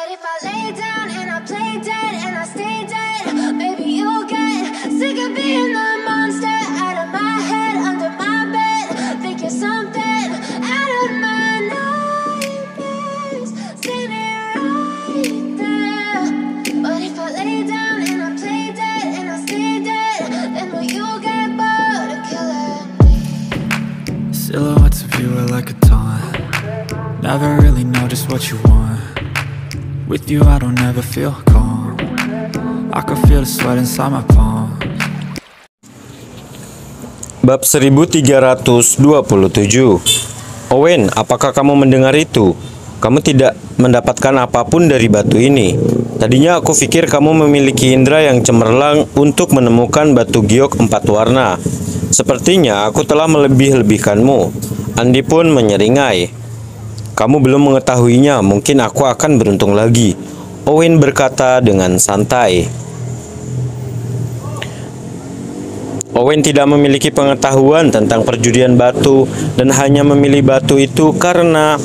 But if I lay down and I play dead and I stay dead, maybe you'll get sick of being the monster out of my head, under my bed. Think you're something out of my nightmares, standing right there. But if I lay down and I play dead and I stay dead, then will you get bored of killing me? Silhouettes of you are like a taunt. Never really know just what you want. With you I don't ever feel calm. I can feel the sweat inside my palm. Bab 1327. Owen, apakah kamu mendengar itu? Kamu tidak mendapatkan apapun dari batu ini. Tadinya aku pikir kamu memiliki indera yang cemerlang untuk menemukan batu giok 4 warna. Sepertinya aku telah melebih-lebihkanmu. Andi pun menyeringai. Kamu belum mengetahuinya, mungkin aku akan beruntung lagi, Owen berkata dengan santai. Owen tidak memiliki pengetahuan tentang perjudian batu dan hanya memilih batu itu karena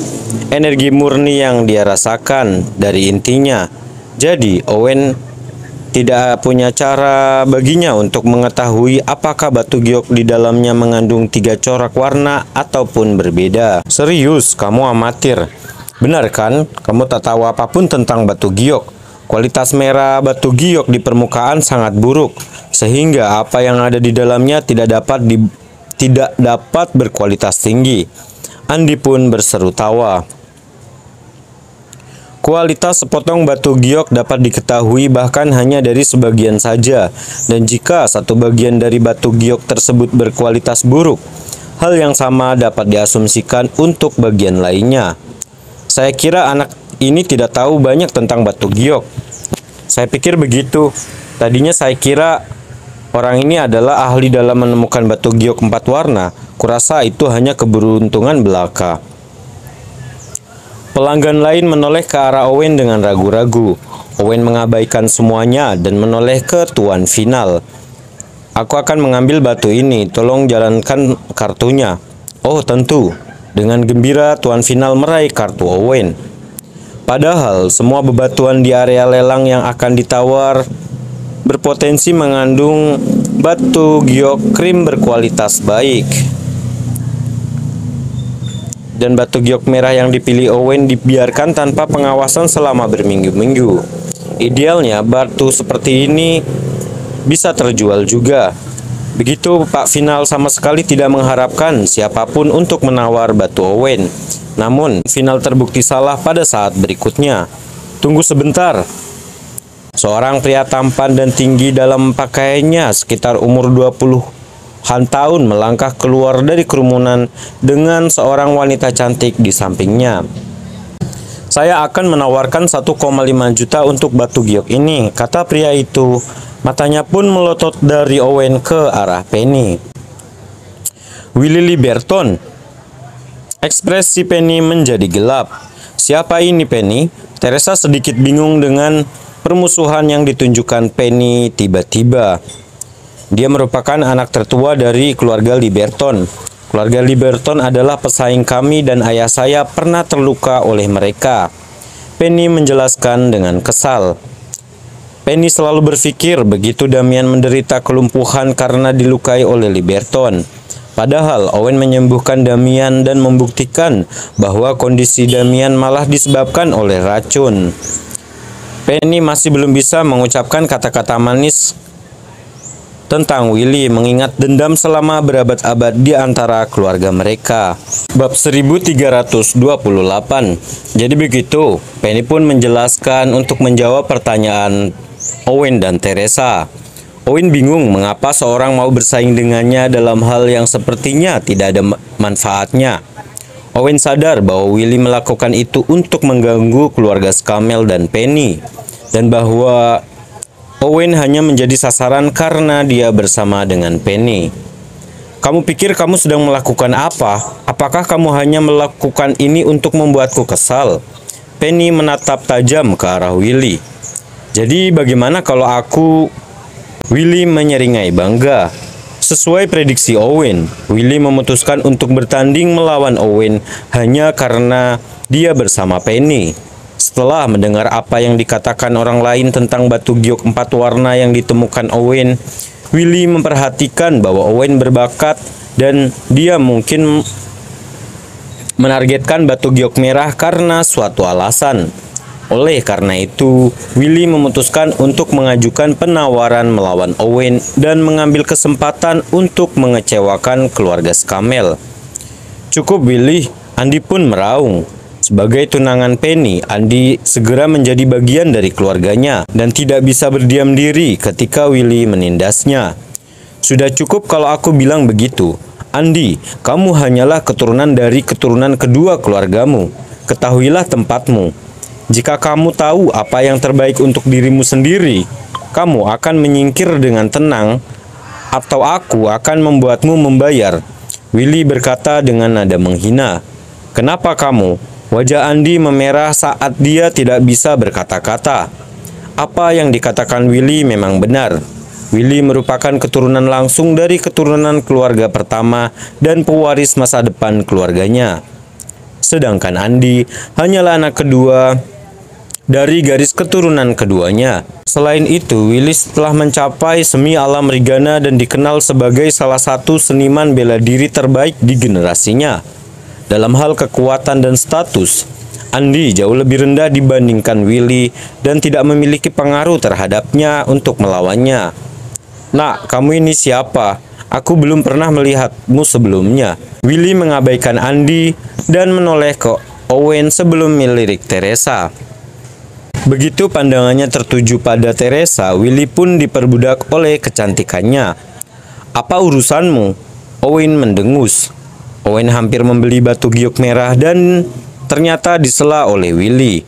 energi murni yang dia rasakan dari intinya. Jadi Owen tidak punya cara baginya untuk mengetahui apakah batu giok di dalamnya mengandung 3 corak warna ataupun berbeda. Serius, kamu amatir. Benar kan? Kamu tak tahu apapun tentang batu giok. Kualitas merah batu giok di permukaan sangat buruk, sehingga apa yang ada di dalamnya tidak dapat berkualitas tinggi. Andi pun berseru tawa. Kualitas sepotong batu giok dapat diketahui bahkan hanya dari sebagian saja, dan jika satu bagian dari batu giok tersebut berkualitas buruk, hal yang sama dapat diasumsikan untuk bagian lainnya. Saya kira anak ini tidak tahu banyak tentang batu giok. Saya pikir begitu. Tadinya saya kira orang ini adalah ahli dalam menemukan batu giok 4 warna. Kurasa itu hanya keberuntungan belaka. Pelanggan lain menoleh ke arah Owen dengan ragu-ragu. Owen mengabaikan semuanya dan menoleh ke tuan final. Aku akan mengambil batu ini, tolong jalankan kartunya. Oh tentu. Dengan gembira tuan final meraih kartu Owen. Padahal semua bebatuan di area lelang yang akan ditawar berpotensi mengandung batu giok krim berkualitas baik. Dan batu giok merah yang dipilih Owen dibiarkan tanpa pengawasan selama berminggu-minggu. Idealnya batu seperti ini bisa terjual juga. Begitu Pak Final sama sekali tidak mengharapkan siapapun untuk menawar batu Owen. Namun Final terbukti salah pada saat berikutnya. Tunggu sebentar. Seorang pria tampan dan tinggi dalam pakaiannya sekitar umur 20-an tahun melangkah keluar dari kerumunan dengan seorang wanita cantik di sampingnya. Saya akan menawarkan 1,5 juta untuk batu giok ini, kata pria itu. Matanya pun melotot dari Owen ke arah Penny. Willie Liberton. Ekspresi Penny menjadi gelap. Siapa ini Penny? Teresa sedikit bingung dengan permusuhan yang ditunjukkan Penny tiba-tiba. Dia merupakan anak tertua dari keluarga Liberton. Keluarga Liberton adalah pesaing kami dan ayah saya pernah terluka oleh mereka. Penny menjelaskan dengan kesal. Penny selalu berpikir begitu Damian menderita kelumpuhan karena dilukai oleh Liberton. Padahal Owen menyembuhkan Damian dan membuktikan bahwa kondisi Damian malah disebabkan oleh racun. Penny masih belum bisa mengucapkan kata-kata manis tentang Willie mengingat dendam selama berabad-abad di antara keluarga mereka. Bab 1328. Jadi begitu, Penny pun menjelaskan untuk menjawab pertanyaan Owen dan Teresa. Owen bingung mengapa seorang mau bersaing dengannya dalam hal yang sepertinya tidak ada manfaatnya. Owen sadar bahwa Willie melakukan itu untuk mengganggu keluarga Scamell dan Penny, dan bahwa Owen hanya menjadi sasaran karena dia bersama dengan Penny. Kamu pikir kamu sedang melakukan apa? Apakah kamu hanya melakukan ini untuk membuatku kesal? Penny menatap tajam ke arah Willie. Jadi bagaimana kalau aku... Willie menyeringai bangga. Sesuai prediksi Owen, Willie memutuskan untuk bertanding melawan Owen hanya karena dia bersama Penny. Setelah mendengar apa yang dikatakan orang lain tentang batu giok 4 warna yang ditemukan Owen, Willy memperhatikan bahwa Owen berbakat dan dia mungkin menargetkan batu giok merah karena suatu alasan. Oleh karena itu, Willy memutuskan untuk mengajukan penawaran melawan Owen dan mengambil kesempatan untuk mengecewakan keluarga Scamell. Cukup Willy, Andy pun meraung. Sebagai tunangan Penny, Andy segera menjadi bagian dari keluarganya dan tidak bisa berdiam diri ketika Willy menindasnya. Sudah cukup kalau aku bilang begitu. Andy, kamu hanyalah keturunan dari keturunan kedua keluargamu. Ketahuilah tempatmu. Jika kamu tahu apa yang terbaik untuk dirimu sendiri, kamu akan menyingkir dengan tenang, atau aku akan membuatmu membayar. Willy berkata dengan nada menghina. Kenapa kamu? Wajah Andy memerah saat dia tidak bisa berkata-kata. Apa yang dikatakan Willy memang benar. Willy merupakan keturunan langsung dari keturunan keluarga pertama dan pewaris masa depan keluarganya. Sedangkan Andy hanyalah anak kedua dari garis keturunan keduanya. Selain itu, Willy telah mencapai semi alam Rigana dan dikenal sebagai salah satu seniman bela diri terbaik di generasinya. Dalam hal kekuatan dan status, Andy jauh lebih rendah dibandingkan Willy dan tidak memiliki pengaruh terhadapnya untuk melawannya. Nak, kamu ini siapa? Aku belum pernah melihatmu sebelumnya. Willy mengabaikan Andy dan menoleh ke Owen sebelum melirik Teresa. Begitu pandangannya tertuju pada Teresa, Willy pun diperbudak oleh kecantikannya. Apa urusanmu? Owen mendengus. Owen hampir membeli batu giok merah dan ternyata disela oleh Willy.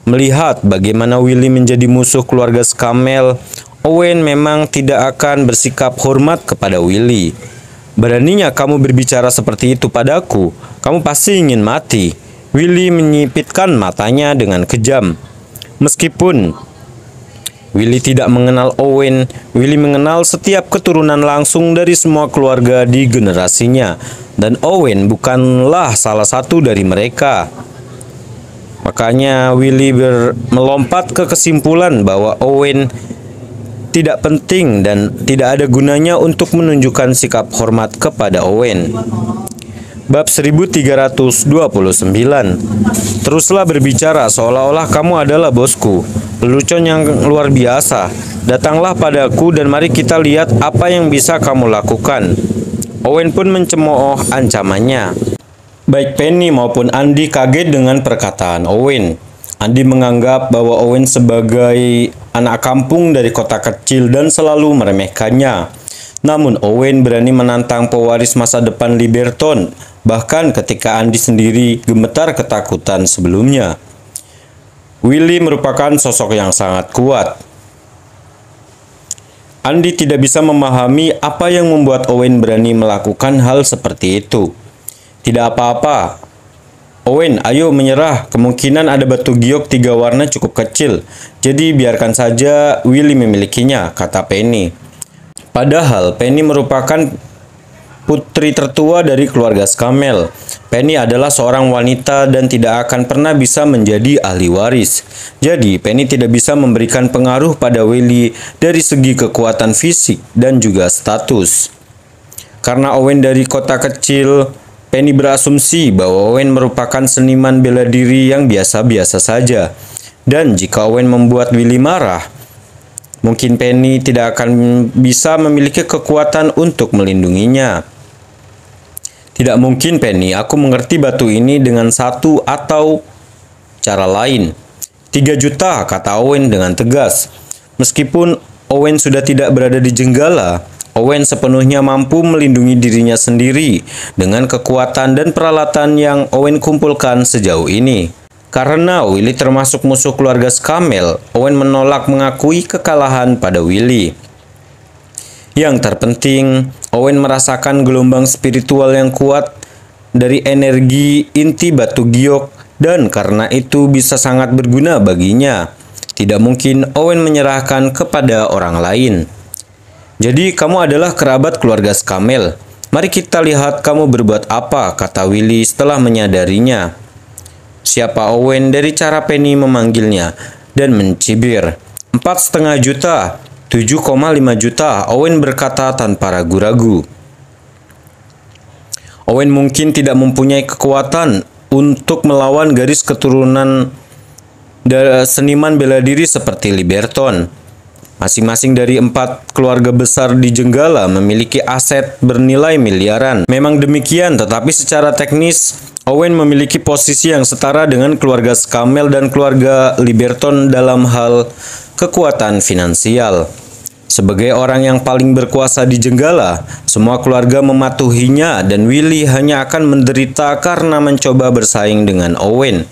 Melihat bagaimana Willy menjadi musuh keluarga Scamell, Owen memang tidak akan bersikap hormat kepada Willy. Beraninya kamu berbicara seperti itu padaku? Kamu pasti ingin mati. Willy menyipitkan matanya dengan kejam. Meskipun Willy tidak mengenal Owen, Willy mengenal setiap keturunan langsung dari semua keluarga di generasinya, dan Owen bukanlah salah satu dari mereka. Makanya Willy melompat ke kesimpulan bahwa Owen tidak penting dan tidak ada gunanya untuk menunjukkan sikap hormat kepada Owen. Bab 1329. Teruslah berbicara seolah-olah kamu adalah bosku, lelucon yang luar biasa. Datanglah padaku dan mari kita lihat apa yang bisa kamu lakukan. Owen pun mencemooh ancamannya. Baik Penny maupun Andy kaget dengan perkataan Owen. Andy menganggap bahwa Owen sebagai anak kampung dari kota kecil dan selalu meremehkannya. Namun Owen berani menantang pewaris masa depan Liberton, bahkan ketika Andy sendiri gemetar ketakutan sebelumnya. Willy merupakan sosok yang sangat kuat. Andy tidak bisa memahami apa yang membuat Owen berani melakukan hal seperti itu. Tidak apa-apa. Owen, ayo menyerah. Kemungkinan ada batu giok 3 warna cukup kecil. Jadi biarkan saja Willy memilikinya, kata Penny. Padahal Penny merupakan putri tertua dari keluarga Scamell. Penny adalah seorang wanita dan tidak akan pernah bisa menjadi ahli waris. Jadi Penny tidak bisa memberikan pengaruh pada Willy dari segi kekuatan fisik dan juga status. Karena Owen dari kota kecil, Penny berasumsi bahwa Owen merupakan seniman bela diri yang biasa-biasa saja. Dan jika Owen membuat Willy marah, mungkin Penny tidak akan bisa memiliki kekuatan untuk melindunginya. Tidak mungkin Penny, aku mengerti batu ini dengan satu atau cara lain. 3 juta, kata Owen dengan tegas. Meskipun Owen sudah tidak berada di Jenggala, Owen sepenuhnya mampu melindungi dirinya sendiri dengan kekuatan dan peralatan yang Owen kumpulkan sejauh ini. Karena Willy termasuk musuh keluarga Scamell, Owen menolak mengakui kekalahan pada Willy. Yang terpenting, Owen merasakan gelombang spiritual yang kuat dari energi inti batu giok dan karena itu bisa sangat berguna baginya. Tidak mungkin Owen menyerahkan kepada orang lain. Jadi kamu adalah kerabat keluarga Scamell. Mari kita lihat kamu berbuat apa, kata Willy setelah menyadarinya. siapa Owen dari cara Penny memanggilnya dan mencibir. 4,5 juta, 7,5 juta, Owen berkata tanpa ragu-ragu. Owen mungkin tidak mempunyai kekuatan untuk melawan garis keturunan seniman bela diri seperti Liberton. Masing-masing dari 4 keluarga besar di Jenggala memiliki aset bernilai miliaran. Memang demikian, tetapi secara teknis, Owen memiliki posisi yang setara dengan keluarga Scamell dan keluarga Liberton dalam hal kekuatan finansial. Sebagai orang yang paling berkuasa di Jenggala, semua keluarga mematuhinya dan Willy hanya akan menderita karena mencoba bersaing dengan Owen.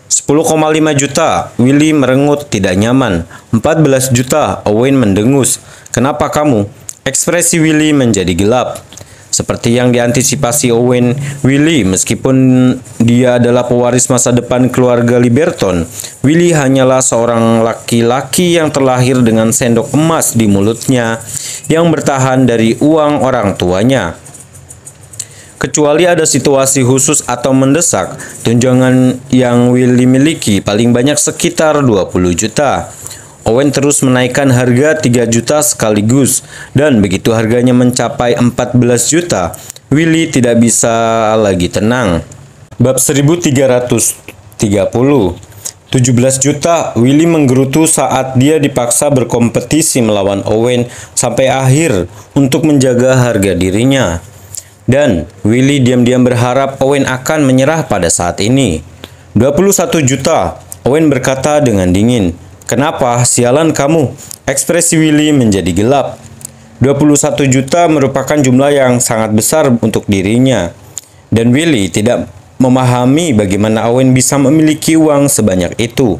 10,5 juta, Willy merengut tidak nyaman. 14 juta, Owen mendengus. Kenapa kamu? Ekspresi Willy menjadi gelap. Seperti yang diantisipasi Owen, Willy meskipun dia adalah pewaris masa depan keluarga Liberton, Willy hanyalah seorang laki-laki yang terlahir dengan sendok emas di mulutnya yang bertahan dari uang orang tuanya. Kecuali ada situasi khusus atau mendesak, tunjangan yang Willy miliki paling banyak sekitar 20 juta. Owen terus menaikkan harga 3 juta sekaligus, dan begitu harganya mencapai 14 juta, Willy tidak bisa lagi tenang. Bab 1330. 17 juta, Willy menggerutu saat dia dipaksa berkompetisi melawan Owen sampai akhir untuk menjaga harga dirinya. Dan Willy diam-diam berharap Owen akan menyerah pada saat ini. 21 juta, Owen berkata dengan dingin. Kenapa? Sialan kamu. Ekspresi Willy menjadi gelap. 21 juta merupakan jumlah yang sangat besar untuk dirinya. Dan Willy tidak memahami bagaimana Owen bisa memiliki uang sebanyak itu.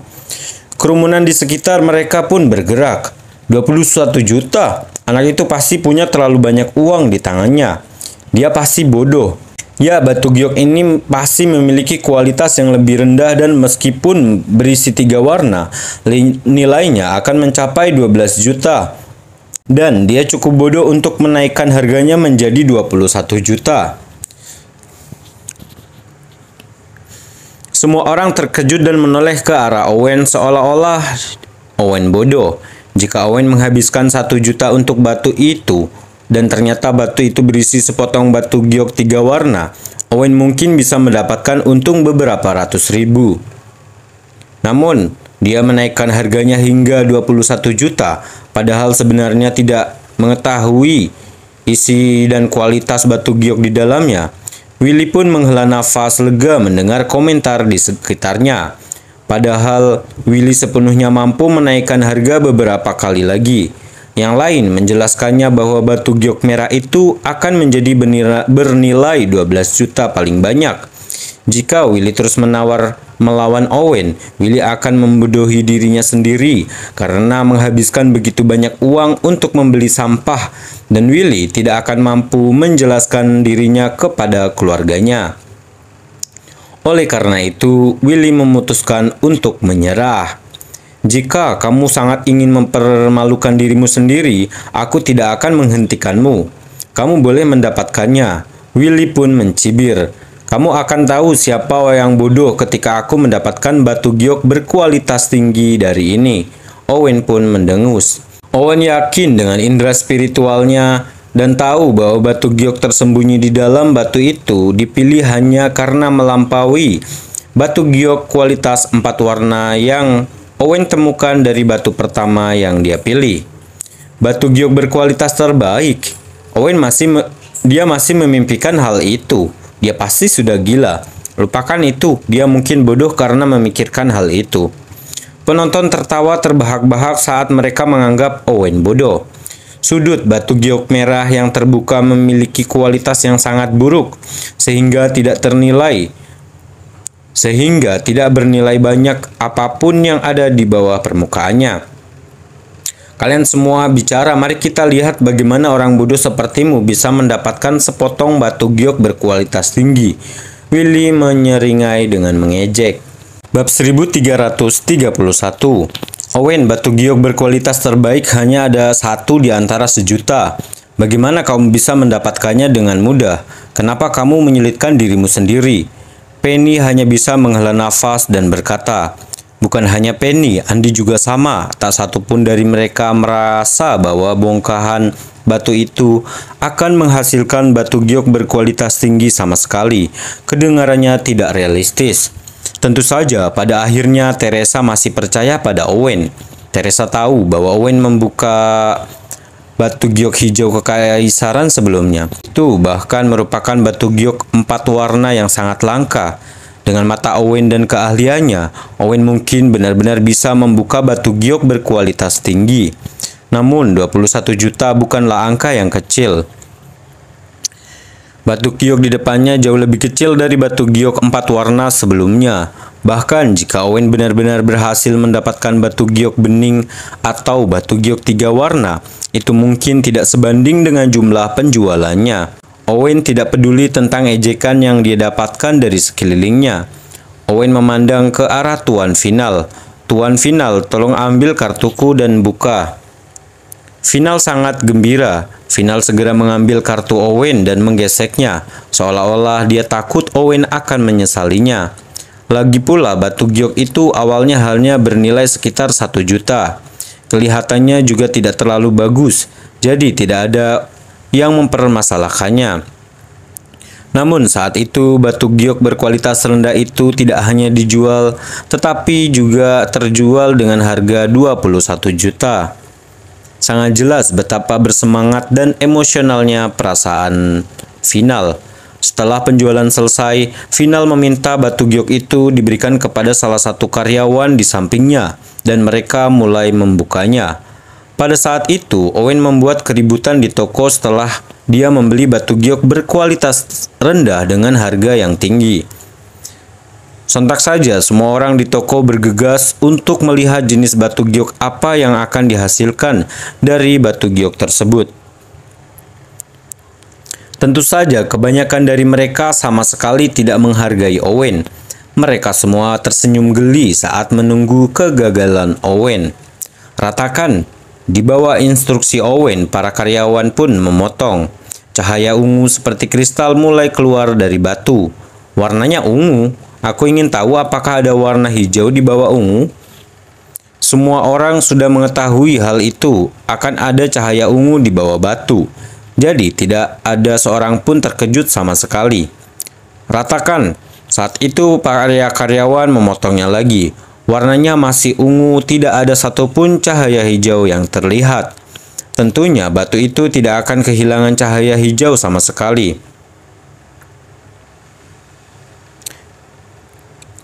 Kerumunan di sekitar mereka pun bergerak. 21 juta? Anak itu pasti punya terlalu banyak uang di tangannya. Dia pasti bodoh. Ya, batu giok ini pasti memiliki kualitas yang lebih rendah dan meskipun berisi 3 warna, nilainya akan mencapai 12 juta. Dan dia cukup bodoh untuk menaikkan harganya menjadi 21 juta. Semua orang terkejut dan menoleh ke arah Owen seolah-olah Owen bodoh. Jika Owen menghabiskan 1 juta untuk batu itu, dan ternyata batu itu berisi sepotong batu giok 3 warna, Owen mungkin bisa mendapatkan untung beberapa ratus ribu. Namun, dia menaikkan harganya hingga 21 juta, padahal sebenarnya tidak mengetahui isi dan kualitas batu giok di dalamnya. Willy pun menghela nafas lega mendengar komentar di sekitarnya. Padahal Willy sepenuhnya mampu menaikkan harga beberapa kali lagi. Yang lain menjelaskannya bahwa batu giok merah itu akan menjadi bernilai 12 juta paling banyak. Jika Willy terus melawan Owen, Willy akan membodohi dirinya sendiri karena menghabiskan begitu banyak uang untuk membeli sampah, dan Willy tidak akan mampu menjelaskan dirinya kepada keluarganya. Oleh karena itu, Willy memutuskan untuk menyerah. Jika kamu sangat ingin mempermalukan dirimu sendiri, aku tidak akan menghentikanmu. Kamu boleh mendapatkannya. Willy pun mencibir. Kamu akan tahu siapa yang bodoh ketika aku mendapatkan batu giok berkualitas tinggi dari ini. Owen pun mendengus. Owen yakin dengan indera spiritualnya dan tahu bahwa batu giok tersembunyi di dalam batu itu dipilih hanya karena melampaui batu giok kualitas 4 warna yang Owen temukan dari batu pertama yang dia pilih. Batu giok berkualitas terbaik. Owen masih memimpikan hal itu. Dia pasti sudah gila. Lupakan itu, dia mungkin bodoh karena memikirkan hal itu. Penonton tertawa terbahak-bahak saat mereka menganggap Owen bodoh. Sudut batu giok merah yang terbuka memiliki kualitas yang sangat buruk, sehingga tidak bernilai banyak apapun yang ada di bawah permukaannya. Kalian semua bicara, mari kita lihat bagaimana orang bodoh sepertimu bisa mendapatkan sepotong batu giok berkualitas tinggi. Willy menyeringai dengan mengejek. Bab 1331. Owen, batu giok berkualitas terbaik hanya ada 1 di antara 1 juta. Bagaimana kamu bisa mendapatkannya dengan mudah? Kenapa kamu menyulitkan dirimu sendiri? Penny hanya bisa menghela nafas dan berkata, "Bukan hanya Penny, Andi juga sama. Tak satu pun dari mereka merasa bahwa bongkahan batu itu akan menghasilkan batu giok berkualitas tinggi sama sekali. Kedengarannya tidak realistis." Tentu saja, pada akhirnya Teresa masih percaya pada Owen. Teresa tahu bahwa Owen membuka batu giok hijau kekaisaran sebelumnya. Itu bahkan merupakan batu giok 4 warna yang sangat langka. Dengan mata Owen dan keahliannya, Owen mungkin benar-benar bisa membuka batu giok berkualitas tinggi. Namun 21 juta bukanlah angka yang kecil. Batu giok di depannya jauh lebih kecil dari batu giok 4 warna sebelumnya. Bahkan jika Owen benar-benar berhasil mendapatkan batu giok bening atau batu giok 3 warna, itu mungkin tidak sebanding dengan jumlah penjualannya. Owen tidak peduli tentang ejekan yang dia dapatkan dari sekelilingnya. Owen memandang ke arah Tuan Final. "Tuan Final, tolong ambil kartuku dan buka." Final sangat gembira. Final segera mengambil kartu Owen dan menggeseknya, seolah-olah dia takut Owen akan menyesalinya. Lagi pula batu giok itu awalnya hanya bernilai sekitar 1 juta. Kelihatannya juga tidak terlalu bagus, jadi tidak ada yang mempermasalahkannya. Namun saat itu batu giok berkualitas rendah itu tidak hanya dijual, tetapi juga terjual dengan harga 21 juta. Sangat jelas betapa bersemangat dan emosionalnya perasaan Final. Setelah penjualan selesai, Final meminta batu giok itu diberikan kepada salah satu karyawan di sampingnya, dan mereka mulai membukanya. Pada saat itu, Owen membuat keributan di toko setelah dia membeli batu giok berkualitas rendah dengan harga yang tinggi. Sontak saja, semua orang di toko bergegas untuk melihat jenis batu giok apa yang akan dihasilkan dari batu giok tersebut. Tentu saja, kebanyakan dari mereka sama sekali tidak menghargai Owen. Mereka semua tersenyum geli saat menunggu kegagalan Owen. "Ratakan." Di bawah instruksi Owen, para karyawan pun memotong. Cahaya ungu seperti kristal mulai keluar dari batu. Warnanya ungu. Aku ingin tahu apakah ada warna hijau di bawah ungu. Semua orang sudah mengetahui hal itu. Akan ada cahaya ungu di bawah batu. Jadi tidak ada seorang pun terkejut sama sekali. "Ratakan." Saat itu para karyawan memotongnya lagi. Warnanya masih ungu, tidak ada satupun cahaya hijau yang terlihat. Tentunya batu itu tidak akan kehilangan cahaya hijau sama sekali.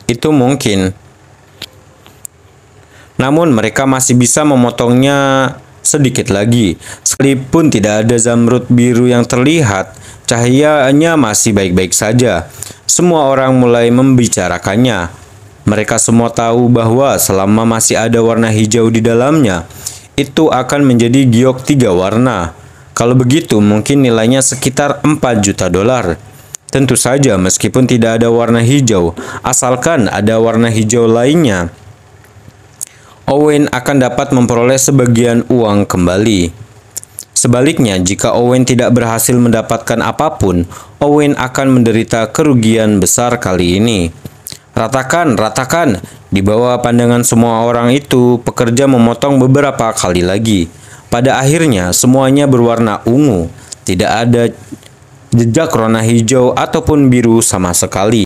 Itu mungkin. Namun mereka masih bisa memotongnya sedikit lagi. Sekalipun tidak ada zamrud biru yang terlihat, cahayanya masih baik-baik saja. Semua orang mulai membicarakannya. Mereka semua tahu bahwa selama masih ada warna hijau di dalamnya, itu akan menjadi giok 3 warna. Kalau begitu, mungkin nilainya sekitar 4 juta dolar. Tentu saja, meskipun tidak ada warna hijau, asalkan ada warna hijau lainnya, Owen akan dapat memperoleh sebagian uang kembali. Sebaliknya, jika Owen tidak berhasil mendapatkan apapun, Owen akan menderita kerugian besar kali ini. "Ratakan, ratakan." Di bawah pandangan semua orang itu, pekerja memotong beberapa kali lagi. Pada akhirnya, semuanya berwarna ungu. Tidak ada jejak warna hijau ataupun biru sama sekali.